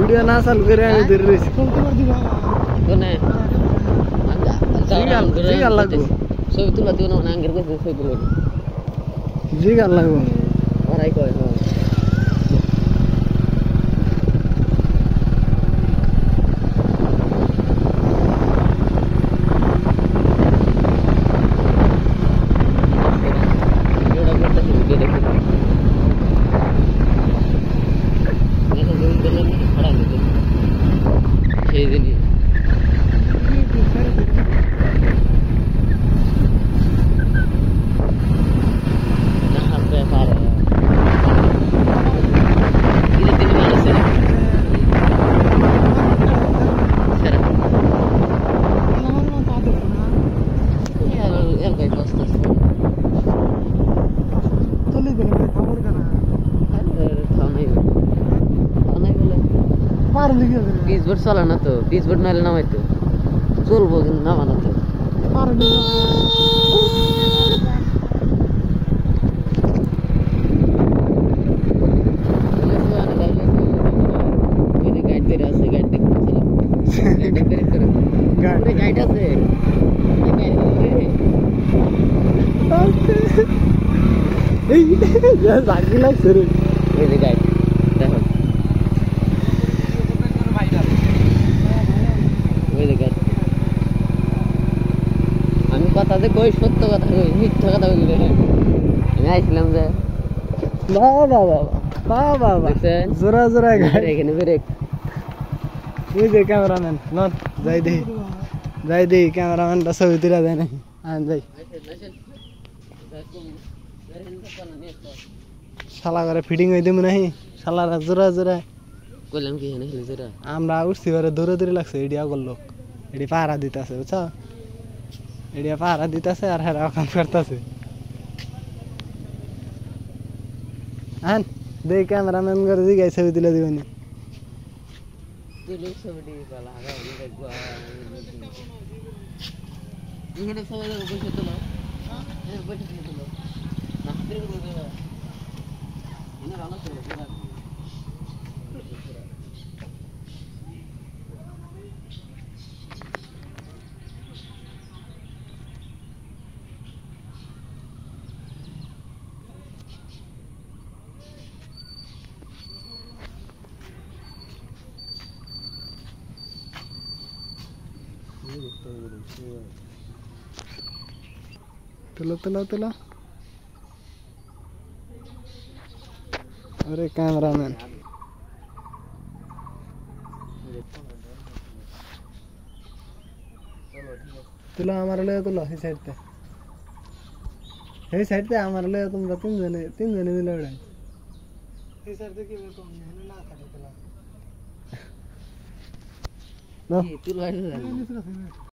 video ना चालू करे आम्ही तरी रेस कोण आहे जी घाल लागू सोय तुला देऊ ना अंगेर कसं सोय तुला जी घाल लागू बरं ऐकू बीस वर्ष चला ना तो 20 वर्ष नाले नाम तो चल बोल ना माना तो আমি কথা যে কই সত্য কথা কই মিথ্যা কথা বলি না আমি আইছিলাম যে বাবা জোরা জোরা গাড়ি এখানে ব্রেক ওই যে ক্যামেরাম্যান নট যাই দে ক্যামেরাম্যানটা ছবি তুলে দেয় না আন যাই শালা করে ফিটিং হইতে মনে হয় শালারা জোরা জোরা কইলাম কি এখানে জোরা আমরা উঠছি করে দৌড়ে দৌড়ে লাগছে এডিয়া করলো এডি পাহারা দিতেছে বুঝছো এডিয়া পাহারা দিতেছে আর হেরা কাম করতেছে আন দে ক্যামেরাম্যান করে দিই ছবি তুলে দিবেনি তুই ছবিটি বলা আগা দেখবা এখানে সবাই বসে তোলো বসে তোলো না হাতে করে দেবা এনে রান্না করো तुला अरे कैमरामैन तुला हमारे लिए तुला ही साइड पे हमारे लिए तुम तीन जने मिले उड़ाई ही साइड पे क्यों तुम नहीं ना करे तुला तुला